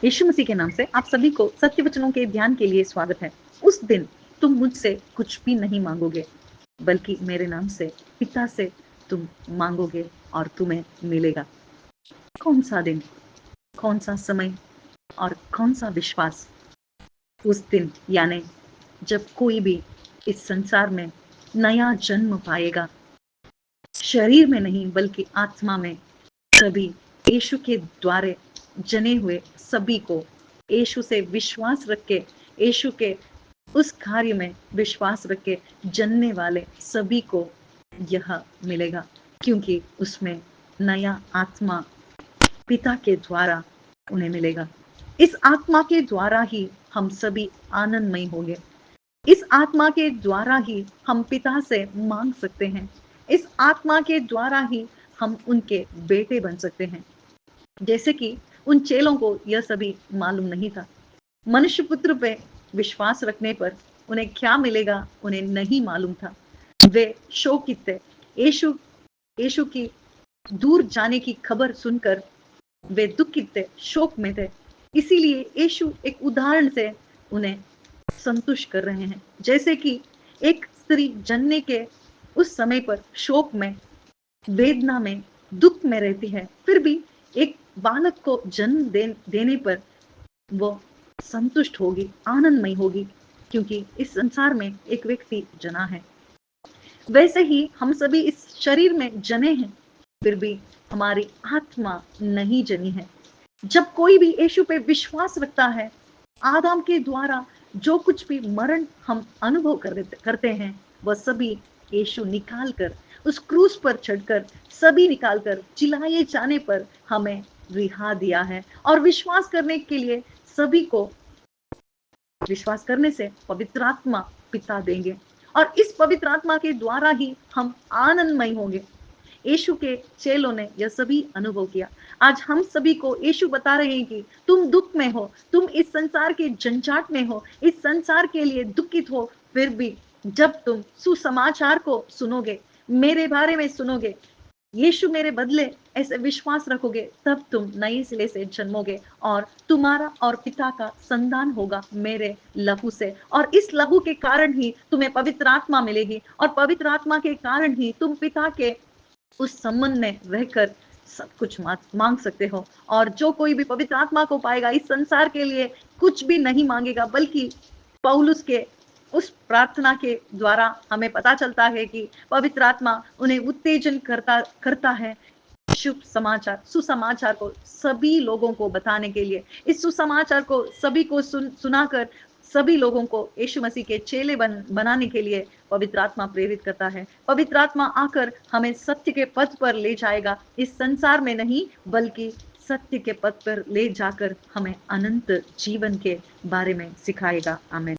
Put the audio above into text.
यीशु मसीह के नाम से आप सभी को सत्य वचनों के ध्यान के लिए स्वागत है। उस दिन तुम मुझसे कुछ भी नहीं मांगोगे, बल्कि मेरे नाम से पिता से तुम मांगोगे और तुम्हें मिलेगा। कौन सा दिन, कौन सा समय और कौन सा विश्वास। उस दिन यानी जब कोई भी इस संसार में नया जन्म पाएगा, शरीर में नहीं बल्कि आत्मा में। सभी यीशु के द्वारे जने हुए सभी को यीशु से विश्वास रख के, यीशु के उस कार्य में विश्वास रख के जनने वाले सभी को यह मिलेगा, क्योंकि उसमें नया आत्मा पिता के द्वारा उन्हें मिलेगा। इस आत्मा के द्वारा ही हम सभी आनंदमय होंगे। इस आत्मा के द्वारा ही हम पिता से मांग सकते हैं। इस आत्मा के द्वारा ही हम उनके बेटे बन सकते हैं। जैसे कि उन चेलों को यह सभी मालूम नहीं था। मनुष्य पुत्र पे विश्वास रखने पर उन्हें क्या मिलेगा उन्हें नहीं मालूम था। वे शोकित थे। यीशु यीशु की दूर जाने की खबर सुनकर वे दुखित थे, शोक में थे। इसीलिए यीशु एक उदाहरण से उन्हें संतुष्ट कर रहे हैं। जैसे कि एक स्त्री जनने के उस समय पर शोक में, वेदना में, दुख में रहती है, फिर भी एक बालक को जन्म देने पर वो संतुष्ट होगी, आनंदमय होगी, क्योंकि इस संसार में एक व्यक्ति जना है। वैसे ही हम सभी इस शरीर में जने हैं, फिर भी हमारी आत्मा नहीं जनी है। जब कोई भी यीशु पे विश्वास रखता है, आदम के द्वारा जो कुछ भी मरण हम अनुभव करते हैं, वह सभी यीशु निकाल कर, उस क्रूस पर चढ़कर सभी निकाल कर चिल्लाए जाने पर हमें रिहा दिया है। और विश्वास करने के लिए सभी को विश्वास करने से पवित्र आत्मा पिता देंगे, और इस पवित्र आत्मा के द्वारा ही हम आनंदमय होंगे। यीशु के चेलों ने यह सभी अनुभव किया। आज हम सभी को यीशु बता रहे हैं कि तुम दुख में हो, तुम इस संसार के झंझाट में हो, इस संसार के लिए दुखित हो, फिर भी जब तुम सुसमाचार को सुनोगे, मेरे बारे में सुनोगे, यीशु मेरे बदले ऐसे विश्वास रखोगे, तब तुम नए सिरे से जन्मोगे और तुम्हारा और पिता का संधान होगा मेरे लहू से। और इस लहू के कारण ही तुम्हें पवित्र आत्मा मिलेगी, और पवित्र आत्मा के कारण ही तुम पिता के उस संबंध में रहकर सब कुछ मांग सकते हो। और जो कोई भी पवित्र आत्मा को पाएगा, इस संसार के लिए कुछ भी नहीं मांगेगा, बल्कि पौलुस के उस प्रार्थना के द्वारा हमें पता चलता है कि पवित्र आत्मा उन्हें उत्तेजन करता है शुभ समाचार, सुसमाचार को सभी लोगों को बताने के लिए। इस सुसमाचार को सभी को सुनाकर सभी लोगों को यीशु मसीह के चेले बनाने के लिए पवित्र आत्मा प्रेरित करता है। पवित्र आत्मा आकर हमें सत्य के पथ पर ले जाएगा, इस संसार में नहीं बल्कि सत्य के पथ पर ले जाकर हमें अनंत जीवन के बारे में सिखाएगा। आमीन।